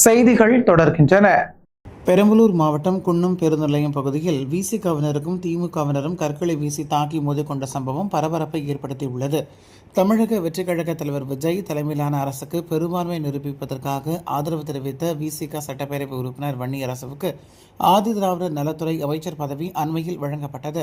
செய்திகள் தொடர்கின்றன. பெரம்பலூர் மாவட்டம் குன்னம் பேருந்து நிலையம் பகுதியில் விசிகவினருக்கும் திமுகவினரும் கற்களை வீசி தாக்கி மோதிக்கொண்ட சம்பவம் பரபரப்பை ஏற்படுத்தியுள்ளது. தமிழக வெற்றிக் கழக தலைவர் விஜய் தலைமையிலான அரசுக்கு பெரும்பான்மை நிரூபிப்பதற்காக ஆதரவு தெரிவித்த விசிக சட்டப்பேரவை உறுப்பினர் வன்னியரசுவுக்கு ஆதி திராவிடர் நலத்துறை அமைச்சர் பதவி அண்மையில் வழங்கப்பட்டது.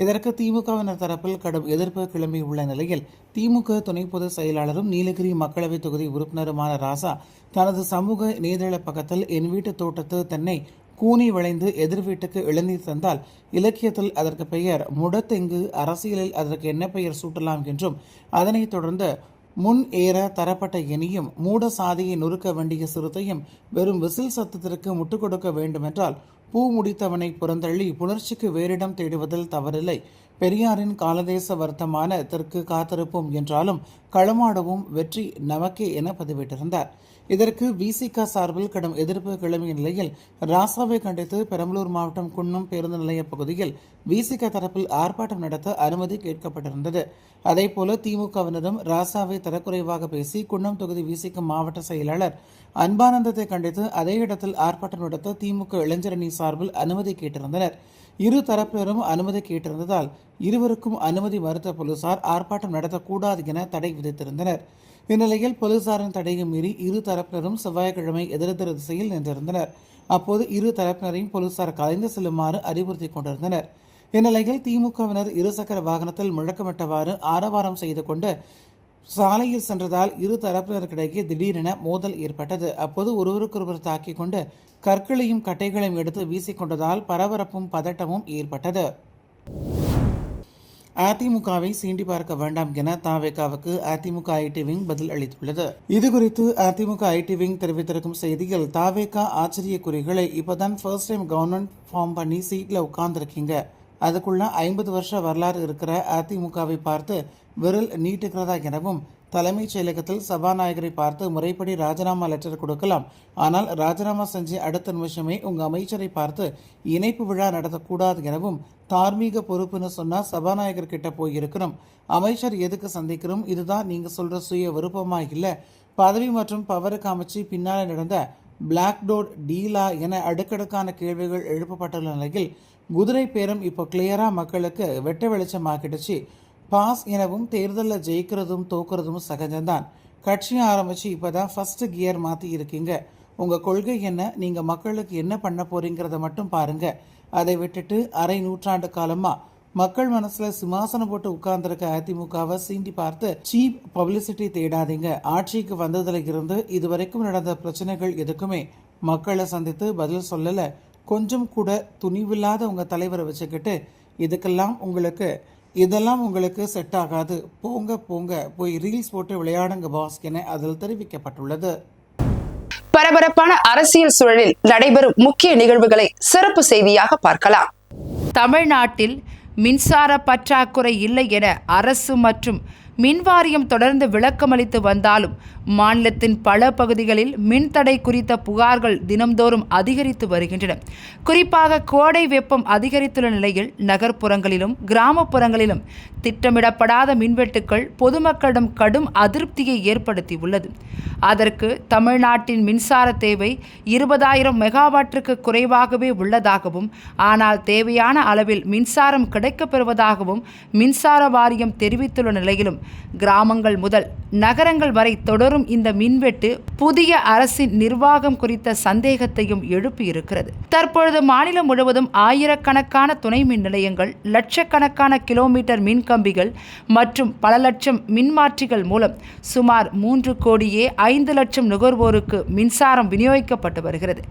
இதற்கு திமுகவினர் தரப்பில் கடும் எதிர்ப்பு கிளம்பியுள்ள நிலையில் திமுக துணை பொதுச் செயலாளரும் நீலகிரி மக்களவைத் தொகுதி உறுப்பினருமான ராசா தனது சமூக இணையதள பக்கத்தில் என் வீட்டு தோட்டத்து தென்னை கூனி விளைந்து எதிர் வீட்டுக்கு இளநீர் தந்தால் இலக்கியத்தில் அதற்கு பெயர் முடத்தெங்கு, அரசியலில் அதற்கு என்ன பெயர் சூட்டலாம் என்றும், அதனைத் தொடர்ந்து முன் ஏற தரப்பட்ட எனியும் மூட சாதியை நொறுக்க வேண்டிய சிறுத்தையும் வெறும் விசில் சத்தத்திற்கு முட்டுக் கொடுக்க வேண்டுமென்றால் பூ முடித்தவனை புறந்தள்ளி புணர்ச்சிக்கு வேறிடம் தேடுவதில் தவறில்லை. பெரியாரின் காலதேச வர்த்தமானத்திற்கு காத்திருப்போம் என்றாலும் களமாடவும் வெற்றி நமக்கே என பதிவிட்டிருந்தார். இதற்கு விசிக சார்பில் கடும் எதிர்ப்பு கிளம்பிய நிலையில் ராசாவை கண்டித்து பெரம்பலூர் மாவட்டம் குன்னம் பேருந்து நிலைய பகுதியில் விசிக தரப்பில் ஆர்ப்பாட்டம் நடத்த அனுமதி கேட்கப்பட்டிருந்தது. அதேபோல திமுகவினரும் ராசாவை தரக்குறைவாக பேசி குன்னம் தொகுதி விசிக மாவட்ட செயலாளர் அன்பானந்தத்தை கண்டித்து அதே இடத்தில் ஆர்ப்பாட்டம் நடத்த திமுக இளைஞரணி சார்பில் அனுமதி கேட்டிருந்தனர். இரு தரப்பினரும் அனுமதி கேட்டிருந்ததால் இருவருக்கும் அனுமதி மறுத்த போலீசார் ஆர்ப்பாட்டம் நடத்தக்கூடாது என தடை விதித்திருந்தனர். இந்நிலையில் போலீசாரின் தடையை மீறி இரு தரப்பினரும் செவ்வாய்க்கிழமை எதிரெதிர் திசையில் நின்றிருந்தனர். அப்போது இரு தரப்பினரையும் போலீசார் கலைந்து செல்லுமாறு அறிவுறுத்தி கொண்டிருந்தனர். இந்நிலையில் திமுகவினர் இருசக்கர வாகனத்தில் முழக்கமிட்டவாறு ஆரவாரம் செய்து கொண்டு சாலையில் சென்றதால் இரு தரப்பினருக்கிடையே திடீரென மோதல் ஏற்பட்டது. அப்போது ஒருவருக்கொருவர் தாக்கிக் கொண்டு கற்களையும் கட்டைகளையும் எடுத்து வீசிக்கொண்டதால் பரபரப்பும் பதட்டமும் ஏற்பட்டது. அதிமுகவை சீண்டி பார்க்க வேண்டாம் என தாவேகாவுக்கு அதிமுக ஐடி விங் பதில் அளித்துள்ளது. இதுகுறித்து அதிமுக ஐடி விங் தெரிவித்திருக்கும் செய்தியில், தாவேகா ஆச்சரியக்குறிகளை இப்போதான் ஃபர்ஸ்ட் டைம் கவர்மெண்ட் ஃபார்ம் பண்ணி சீட்ல உட்கார்ந்துருக்கீங்க. அதுக்குள்ள 50 வருஷ வரலாறு இருக்கிற அதிமுகவை பார்த்து விரல் நீட்டுகிறதா எனவும், தலைமைச் செயலகத்தில் சபாநாயகரை பார்த்து முறைப்படி ராஜினாமா லெட்டர் கொடுக்கலாம், ஆனால் ராஜினாமா செஞ்சு அடுத்த நிமிஷமே உங்க அமைச்சரை பார்த்து இணைப்பு விழா நடத்தக்கூடாது எனவும், தார்மீக பொறுப்புன்னு சொன்னா சபாநாயகர் கிட்ட போயிருக்கணும், அமைச்சர் எதுக்கு சந்திக்கிறோம், இதுதான் நீங்க சொல்ற சுய விருப்பமா இல்ல, பதவி மற்றும் பவருக்கு அமைச்சு பின்னால நடந்த பிளாக் டோர் டீலா என அடுக்கடுக்கான கேள்விகள் எழுப்பப்பட்டுள்ள நிலையில் குதிரை பேரம் இப்போ கிளியரா மக்களுக்கு வெட்ட வெளிச்சமாக்கிடுச்சு. பாஸ் எனவும் தேர்தலில் ஜெயிக்கிறதும் தோக்குறதும் சகஜம்தான். கட்சி ஆரம்பிச்சு இப்போதான் ஃபர்ஸ்ட் கியர் மாற்றி இருக்கீங்க. உங்கள் கொள்கை என்ன, நீங்கள் மக்களுக்கு என்ன பண்ண போறீங்கிறத மட்டும் பாருங்க. அதை விட்டுட்டு அரை நூற்றாண்டு காலமாக மக்கள் மனசில் சிம்மாசனம் போட்டு உட்கார்ந்துருக்க அதிமுகவை சீண்டி பார்த்து சீப் பப்ளிசிட்டி தேடாதீங்க. ஆட்சிக்கு வந்ததுல இருந்து இதுவரைக்கும் நடந்த பிரச்சனைகள் எதுக்குமே மக்களை சந்தித்து பதில் சொல்லலை. கொஞ்சம் கூட துணிவில்லாத உங்கள் தலைவரை வச்சுக்கிட்டு இதெல்லாம் உங்களுக்கு செட் ஆகாது, போங்க போய் ரீல்ஸ் போட்டு விளையாடுங்க பாஸ் என அதில் தெரிவிக்கப்பட்டுள்ளது. பரபரப்பான அரசியல் சூழலில் நடைபெறும் முக்கிய நிகழ்வுகளை சிறப்பு செய்தியாக பார்க்கலாம். தமிழ்நாட்டில் மின்சார பற்றாக்குறை இல்லை என அரசு மற்றும் மின்வாரியம் தொடர்ந்து விளக்கமளித்து வந்தாலும் மாநிலத்தின் பல பகுதிகளில் மின்தடை குறித்த புகார்கள் தினம்தோறும் அதிகரித்து வருகின்றன. குறிப்பாக கோடை வெப்பம் அதிகரித்துள்ள நிலையில் நகர்ப்புறங்களிலும் கிராமப்புறங்களிலும் திட்டமிடப்படாத மின்வெட்டுக்கள் பொதுமக்களிடம் கடும் அதிருப்தியை ஏற்படுத்தியுள்ளது. அதற்கு தமிழ்நாட்டின் மின்சார தேவை 20,000 மெகாவாட்டிற்கு குறைவாகவே உள்ளதாகவும், ஆனால் தேவையான அளவில் மின்சாரம் கிடைக்கப்பெறுவதாகவும் மின்சார வாரியம் தெரிவித்துள்ள நிலையிலும் கிராமங்கள் முதல் நகரங்கள் வரை தொடரும் இந்த மின்வெட்டு புதிய அரசின் நிர்வாகம் குறித்த சந்தேகத்தையும் எழுப்பியிருக்கிறது. தற்பொழுது மாநிலம் முழுவதும் ஆயிரக்கணக்கான துணை மின் நிலையங்கள், லட்சக்கணக்கான கிலோமீட்டர் மின்கம்பிகள் மற்றும் பல லட்சம் மின்மாற்றிகள் மூலம் சுமார் 3,5 லட்சம் நுகர்வோருக்கு மின்சாரம் விநியோகிக்கப்பட்டு வருகிறது.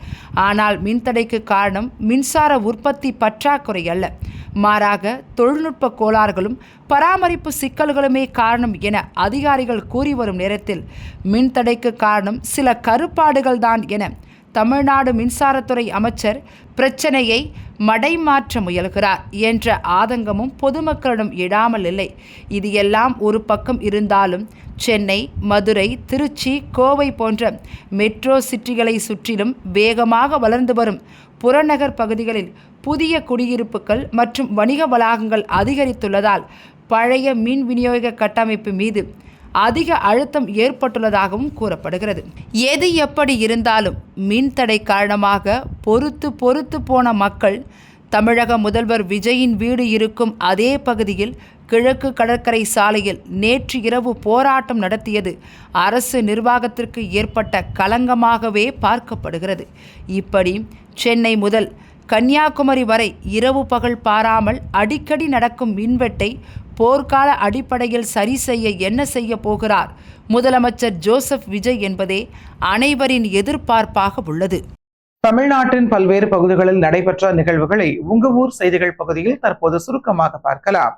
ஆனால் மின்தடைக்கு காரணம் மின்சார உற்பத்தி பற்றாக்குறை அல்ல, மாறாக தொழில்நுட்ப கோளாறுகளும் பராமரிப்பு சிக்கல்களுமே காரணம் என அதிகாரிகள் கூறி வரும் நேரத்தில் மின்தடைக்கு காரணம் சில கருப்பாடுகள் தான் என தமிழ்நாடு மின்சாரத்துறை அமைச்சர் பிரச்சனையை மடைமாற்ற முயல்கிறார் என்ற ஆதங்கமும் பொதுமக்களிடம் எழாமல் இல்லை. இது எல்லாம் ஒரு பக்கம் இருந்தாலும் சென்னை, மதுரை, திருச்சி, கோவை போன்ற மெட்ரோ சிட்டிகளை சுற்றிலும் வேகமாக வளர்ந்து வரும் புறநகர் பகுதிகளில் புதிய குடியிருப்புகள் மற்றும் வணிக வளாகங்கள் அதிகரித்துள்ளதால் பழைய மின் விநியோக கட்டமைப்பு மீது அதிக அழுத்தம் ஏற்பட்டுள்ளதாகவும் கூறப்படுகிறது. எது எப்படி இருந்தாலும் மின்தடை காரணமாக பொறுத்து போன மக்கள் தமிழக முதல்வர் விஜயின் வீடு இருக்கும் அதே பகுதியில் கிழக்கு கடற்கரை சாலையில் நேற்று இரவு போராட்டம் நடத்தியது அரசு நிர்வாகத்திற்கு ஏற்பட்ட களங்கமாகவே பார்க்கப்படுகிறது. இப்படி சென்னை முதல் கன்னியாகுமரி வரை இரவு பகல் பாராமல் அடிக்கடி நடக்கும் மின்வெட்டை போர்க்கால அடிப்படையில் சரி செய்ய என்ன செய்ய போகிறார் முதலமைச்சர் ஜோசப் விஜய் என்பதே அனைவரின் எதிர்பார்ப்பாக உள்ளது. தமிழ்நாட்டின் பல்வேறு பகுதிகளில் நடைபெற்ற நிகழ்வுகளை உங்க ஊர் செய்திகள் பகுதியில் தற்போது சுருக்கமாக பார்க்கலாம்.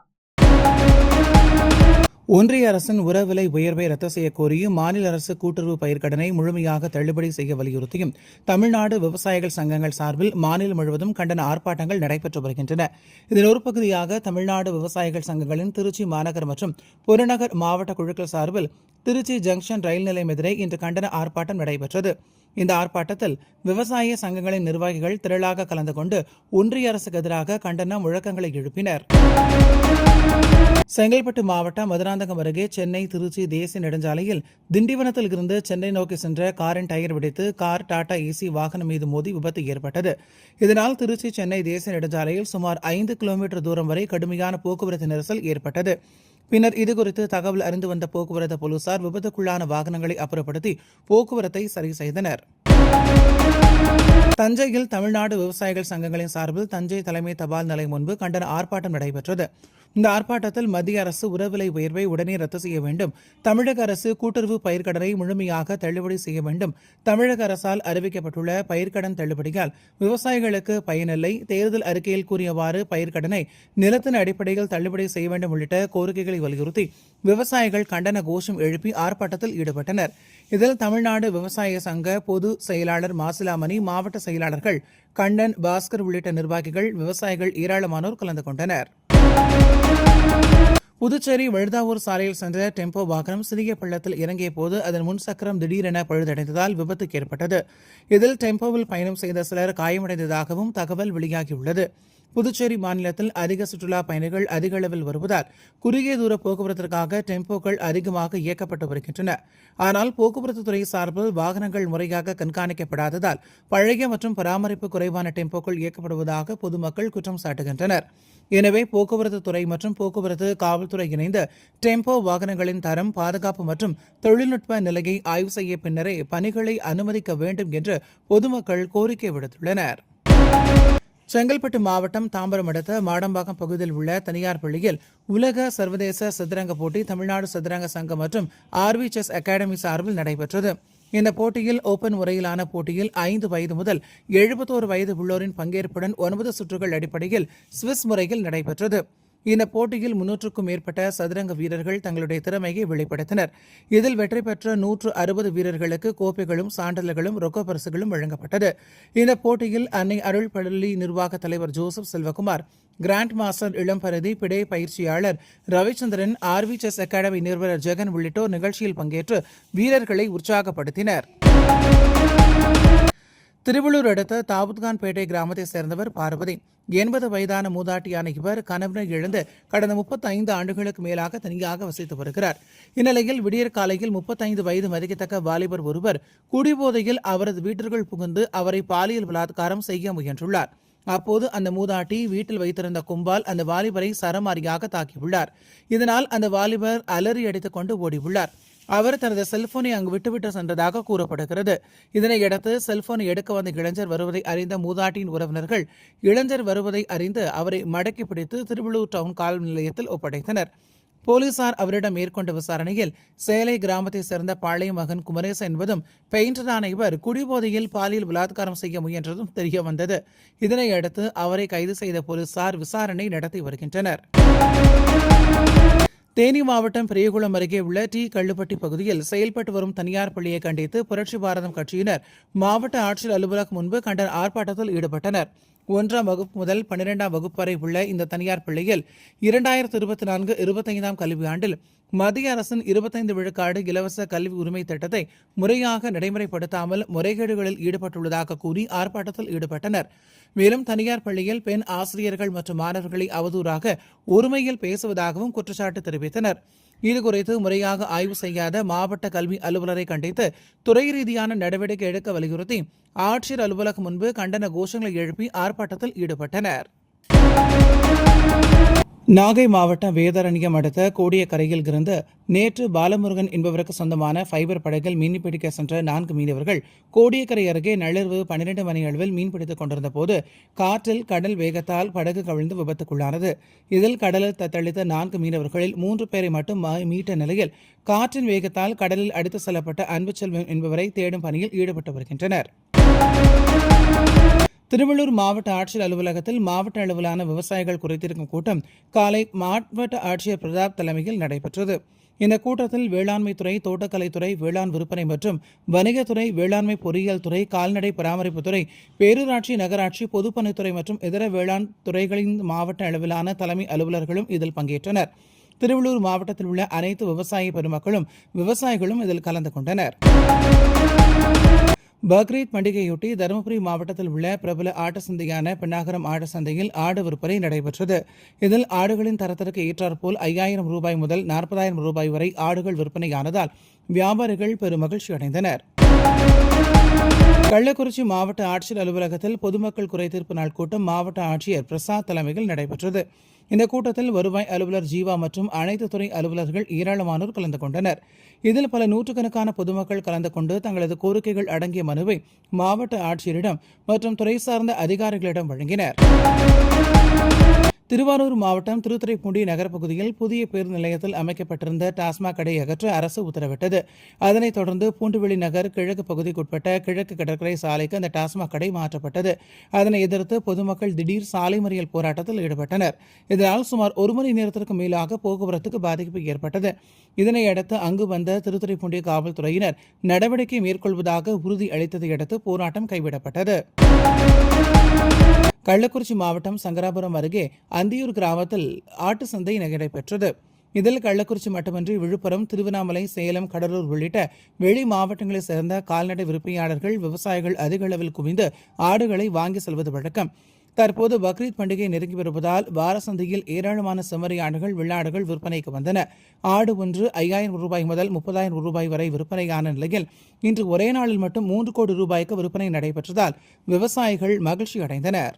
ஒன்றிய அரசின் உர விலை உயர்வை ரத்து செய்ய கோரியும் மாநில அரசு கூட்டுறவு பயிர்க்கடனை முழுமையாக தள்ளுபடி செய்ய வலியுறுத்தியும் தமிழ்நாடு விவசாயிகள் சங்கங்கள் சார்பில் மாநிலம் முழுவதும் கண்டன ஆர்ப்பாட்டங்கள் நடைபெற்று வருகின்றன. இதன் ஒரு பகுதியாக தமிழ்நாடு விவசாயிகள் சங்கங்களின் திருச்சி மாநகர் மற்றும் புறநகர் மாவட்ட குழுக்கள் சார்பில் திருச்சி ஜங்ஷன் ரயில் நிலையம் எதிரே இன்று கண்டன ஆர்ப்பாட்டம் நடைபெற்றது. இந்த ஆர்ப்பாட்டத்தில் விவசாய சங்கங்களின் நிர்வாகிகள் திரளாக கலந்து கொண்டு ஒன்றிய அரசுக்கு எதிராக கண்டன முழக்கங்களை எழுப்பினர். செங்கல்பட்டு மாவட்டம் மதுராந்தகம் அருகே சென்னை திருச்சி தேசிய நெடுஞ்சாலையில் திண்டிவனத்தில் இருந்து சென்னை நோக்கி சென்ற காரின் டயர் வெடித்து கார் டாடா ஏசி வாகனம் மீது மோதி விபத்து ஏற்பட்டது. இதனால் திருச்சி சென்னை தேசிய நெடுஞ்சாலையில் சுமார் 5 கிலோமீட்டர் தூரம் வரை கடுமையான போக்குவரத்து நெரிசல் ஏற்பட்டது. பின்னர் இதுகுறித்து தகவல் அறிந்து வந்த போக்குவரத்து போலீசார் விபத்துக்குள்ளான வாகனங்களை அப்புறப்படுத்தி போக்குவரத்தை சரி செய்தனர். தஞ்சையில் தமிழ்நாடு விவசாயிகள் சங்கங்களின் சார்பில் தஞ்சை தலைமை தபால் நிலையம் முன்பு கண்டன ஆர்ப்பாட்டம் நடைபெற்றது. இந்த ஆர்ப்பாட்டத்தில் மத்திய அரசு உரவிலை உயர்வை உடனே ரத்து செய்ய வேண்டும், தமிழக அரசு கூட்டுறவு பயிர்க்கடனை முழுமையாக தள்ளுபடி செய்ய வேண்டும், தமிழக அரசால் அறிவிக்கப்பட்டுள்ள பயிர்க்கடன் தள்ளுபடியால் விவசாயிகளுக்கு பயனில்லை, தேர்தல் அறிக்கையில் கூறியவாறு பயிர்க்கடனை நிலத்தின் அடிப்படையில் தள்ளுபடி செய்ய வேண்டும் உள்ளிட்ட கோரிக்கைகளை வலியுறுத்தி விவசாயிகள் கண்டன கோஷம் எழுப்பி ஆர்ப்பாட்டத்தில் ஈடுபட்டனர். இதில் தமிழ்நாடு விவசாய சங்க பொது செயலாளர் மாசிலாமணி, மாவட்ட செயலாளர்கள் கண்ணன், பாஸ்கர் உள்ளிட்ட நிர்வாகிகள், விவசாயிகள் ஏராளமானோர் கலந்து கொண்டனர். புதுச்சேரி வழுதாவூர் சாலையில் சென்ற டெம்போ வாகனம் சிறிய பள்ளத்தில் இறங்கிய போது அதன் முன் சக்கரம் திடீரென பழுதடைந்ததால் விபத்து ஏற்பட்டது. இதில் டெம்போவில் பயணம் செய்த சிலர் காயமடைந்ததாகவும் தகவல் வெளியாகியுள்ளது. புதுச்சேரி மாநிலத்தில் அதிக சுற்றுலா பயணிகள் அதிக அளவில் வருவதால் குறுகிய தூர போக்குவரத்திற்காக டெம்போக்கள் அதிகமாக இயக்கப்பட்டு வருகின்றன. ஆனால் போக்குவரத்து துறை சார்பில் வாகனங்கள் முறையாக கண்காணிக்கப்படாததால் பழைய மற்றும் பராமரிப்பு குறைவான டெம்போக்கள் இயக்கப்படுவதாக பொதுமக்கள் குற்றம் சாட்டுகின்றனர். எனவே போக்குவரத்து துறை மற்றும் போக்குவரத்து காவல்துறை இணைந்து டெம்போ வாகனங்களின் தரம், பாதுகாப்பு மற்றும் தொழில்நுட்ப நிலையை ஆய்வு செய்ய பின்னரே பணிகளை அனுமதிக்க வேண்டும் என்று பொதுமக்கள் கோரிக்கை விடுத்துள்ளனர். செங்கல்பட்டு மாவட்டம் தாம்பரம் அடுத்த மாடம்பாக்கம் பகுதியில் உள்ள தனியார் பள்ளியில் உலக சர்வதேச சதுரங்க போட்டி தமிழ்நாடு சதுரங்க சங்கம் மற்றும் ஆர்வி செஸ் அகாடமி சார்பில் நடைபெற்றது. இந்த போட்டியில் ஓபன் முறையிலான போட்டியில் 5 வயது முதல் 71 வயது உள்ளோரின் பங்கேற்புடன் 9 சுற்றுகள் அடிப்படையில் சுவிஸ் முறையில் நடைபெற்றது. இந்த போட்டியில் 300க்கும் மேற்பட்ட சதுரங்க வீரர்கள் தங்களுடைய திறமையை வெளிப்படுத்தினர். இதில் வெற்றி பெற்ற 160 வீரர்களுக்கு கோப்பைகளும் சான்றிதழ்களும் ரொக்க பரிசுகளும் வழங்கப்பட்டது. இந்த போட்டியில் அன்னை அருள் பள்ளி நிர்வாக தலைவர் Joseph Selvakumar, grand master Ilamparithi, பிடை பயிற்சியாளர் ரவிச்சந்திரன், ஆர்வி செஸ் அகாடமி நிறுவனர் ஜெகன் உள்ளிட்டோர் நிகழ்ச்சியில் பங்கேற்று வீரர்களை உற்சாகப்படுத்தினர். திருவள்ளூர் அடுத்த தாவூத்கான்பேட்டை கிராமத்தைச் சேர்ந்தவர் பார்வதி. 80 வயதான மூதாட்டியான இவர் கணவனை இழந்து கடந்த 35 ஆண்டுகளுக்கு மேலாக தனியாக வசித்து வருகிறார். இந்நிலையில் விடியற் காலையில் 35 வயது மதிக்கத்தக்க வாலிபர் ஒருவர் குடிபோதையில் அவரது வீட்டிற்குள் புகுந்து அவரை பாலியல் பலாத்காரம் செய்ய முயன்றுள்ளார். அப்போது அந்த மூதாட்டி வீட்டில் வைத்திருந்த கும்பால் அந்த வாலிபரை சரமாரியாக தாக்கியுள்ளார். இதனால் அந்த வாலிபர் அலறி அடித்துக் கொண்டு ஓடியுள்ளார். அவர் தனது செல்போனை அங்கு விட்டுவிட்டு சென்றதாக கூறப்படுகிறது. இதனையடுத்து செல்போனை எடுக்க வந்த இளைஞர் வருவதை அறிந்த மூதாட்டியின் உறவினர்கள் இளைஞர் வருவதை அறிந்து அவரை மடக்கி பிடித்து திருவள்ளூர் டவுன் காவல் நிலையத்தில் ஒப்படைத்தனர். போலீசார் அவரிடம் மேற்கொண்ட விசாரணையில் சேலை கிராமத்தைச் சேர்ந்த பாளையம் மகன் குமரேசன் என்பதும் பெயிண்டரான இவர் குடிபோதையில் பாலியல் பலாத்காரம் செய்ய முயன்றதும் தெரிய வந்தது. இதனையடுத்து அவரை கைது செய்த போலீசார் விசாரணை நடத்தி வருகின்றனர். தேனி மாவட்டம் பெரியகுளம் அருகே உள்ள டி கள்ளுப்பட்டி பகுதியில் செயல்பட்டு வரும் தனியார் பள்ளியை கண்டித்து புரட்சி பாரதம் கட்சியினர் மாவட்ட ஆட்சியர் அலுவலகம் முன்பு கண்டன ஆர்ப்பாட்டத்தில் ஈடுபட்டனர். 1ஆம் வகுப்பு முதல் 12ஆம் வகுப்பு வரை உள்ள இந்த தனியார் பள்ளியில் 2024-25ஆம் கல்வியாண்டில் மத்திய அரசின் 25 விழுக்காடு இலவச கல்வி உரிமை திட்டத்தை முறையாக நடைமுறைப்படுத்தாமல் முறைகேடுகளில் ஈடுபட்டுள்ளதாக கூறி ஆர்ப்பாட்டத்தில் ஈடுபட்டனர். மேலும் தனியார் பள்ளியில் பெண் ஆசிரியர்கள் மற்றும் மாணவர்களை அவதூறாக ஒருமையில் பேசுவதாகவும் குற்றச்சாட்டு தெரிவித்தனர். இதுகுறித்து முறையாக ஆய்வு செய்யாத மாவட்ட கல்வி அலுவலரை கண்டித்து துறை ரீதியான நடவடிக்கை எடுக்க வலியுறுத்தி ஆட்சியர் அலுவலகம் முன்பு கண்டன கோஷங்களை எழுப்பி ஆர்ப்பாட்டத்தில் ஈடுபட்டனர். நாகை மாவட்டம் வேதாரண்யம் அடுத்த கோடியக்கரையில் இருந்து நேற்று பாலமுருகன் என்பவருக்கு சொந்தமான ஃபைபர் படகில் மீன்பிடிக்க சென்ற 4 மீனவர்கள் கோடியக்கரை அருகே நள்ளிரவு 12 மணி அளவில் மீன்பிடித்துக் கொண்டிருந்த போது காற்றில் கடல் வேகத்தால் படகு கவிழ்ந்து விபத்துக்குள்ளானது. இதில் கடலில் தத்தளித்த 4 மீனவர்களில் 3 பேரை மட்டும் மீட்ட நிலையில் காற்றின் வேகத்தால் கடலில் அடித்து செல்லப்பட்ட அன்புச்செல்வன் என்பவரை தேடும் பணியில் ஈடுபட்டு வருகின்றனர். திருவள்ளூர் மாவட்ட ஆட்சியர் அலுவலகத்தில் மாவட்ட அளவிலான விவசாயிகள் குறைதீர்க்கும் கூட்டம் காலை மாவட்ட ஆட்சியர் பிரதாப் தலைமையில் நடைபெற்றது. இந்த கூட்டத்தில் வேளாண்மைத்துறை, தோட்டக்கலைத்துறை, வேளாண் விற்பனை மற்றும் வணிகத்துறை, வேளாண்மை பொறியியல் துறை, கால்நடை பராமரிப்புத்துறை, பேரூராட்சி, நகராட்சி, பொதுப்பணித்துறை மற்றும் இதர வேளாண் துறைகளின் மாவட்ட அளவிலான தலைமை அலுவலர்களும் இதில் பங்கேற்றனர். திருவள்ளூர் மாவட்டத்தில் உள்ள அனைத்து விவசாய பெருமக்களும் விவசாயிகளும் இதில் கலந்து கொண்டனர். பக்ரீத் பண்டிகையொட்டி தருமபுரி மாவட்டத்தில் உள்ள பிரபல ஆட்டு சந்தையான பெண்ணாகரம் ஆட்டு சந்தையில் ஆடு விற்பனை நடைபெற்றது. இதில் ஆடுகளின் தரத்திற்கு ஏற்றாற்போல் 5000 ரூபாய் முதல் 40,000 ரூபாய் வரை ஆடுகள் விற்பனையானதால் வியாபாரிகள் பெரும் மகிழ்ச்சி அடைந்தனர். கள்ளக்குறிச்சி மாவட்ட ஆட்சியர் அலுவலகத்தில் பொதுமக்கள் குறைதீர்ப்பு நாள் கூட்டம் மாவட்ட ஆட்சியர் பிரசாத் தலைமையில் நடைபெற்றது. இந்த கூட்டத்தில் வருவாய் அலுவலர் ஜீவா மற்றும் அனைத்து துறை அலுவலர்கள் ஏராளமானோர் கலந்து கொண்டனர். இதில் பல நூற்றுக்கணக்கான பொதுமக்கள் கலந்து கொண்டு தங்களது கோரிக்கைகள் அடங்கிய மனுவை மாவட்ட ஆட்சியரிடம் மற்றும் துறை சார்ந்த அதிகாரிகளிடம் வழங்கினர். திருவாரூர் மாவட்டம் திருத்துறைப்பூண்டி நகர பகுதியில் புதிய பேருந்து நிலையத்தில் அமைக்கப்பட்டிருந்த டாஸ்மாக் கடை அகற்ற அரசு உத்தரவிட்டது. அதனைத் தொடர்ந்து பூண்டுவெளி நகர் கிழக்கு பகுதிக்குட்பட்ட கிழக்கு கடற்கரை சாலைக்கு அந்த டாஸ்மாக் கடை மாற்றப்பட்டது. அதனை எதிர்த்து பொதுமக்கள் திடீர் சாலை மறியல் போராட்டத்தில் ஈடுபட்டனர். இதனால் சுமார் 1 மணி நேரத்திற்கு மேலாக போக்குவரத்துக்கு பாதிப்பு ஏற்பட்டது. இதனையடுத்து அங்கு வந்த திருத்துறைப்பூண்டி காவல்துறையினர் நடவடிக்கை மேற்கொள்வதாக உறுதி அளித்ததை அடுத்து போராட்டம் கைவிடப்பட்டது. கள்ளக்குறிச்சி மாவட்டம் சங்கராபுரம் அருகே அந்தியூர் கிராமத்தில் ஆட்டு சந்தை நடைபெற்றது. இதில் கள்ளக்குறிச்சி மட்டுமின்றி விழுப்புரம், திருவண்ணாமலை, சேலம், கடலூர் உள்ளிட்ட வெளி மாவட்டங்களைச் சேர்ந்த கால்நடை விற்பனையாளர்கள், விவசாயிகள் அதிக அளவில் குவிந்து ஆடுகளை வாங்கி செல்வது வழக்கம். தற்போது பக்ரீத் பண்டிகை நெருங்கி வருவதால் வார சந்தையில் ஏராளமான செம்மறி ஆடுகள், வெள்ளாடுகள் விற்பனைக்கு வந்தன. ஆடு ஒன்று 5000 ரூபாய் முதல் 30,000 ரூபாய் வரை விற்பனையான நிலையில் இன்று ஒரே நாளில் மட்டும் 3 கோடி ரூபாய்க்கு விற்பனை நடைபெற்றதால் விவசாயிகள் மகிழ்ச்சி அடைந்தனர்.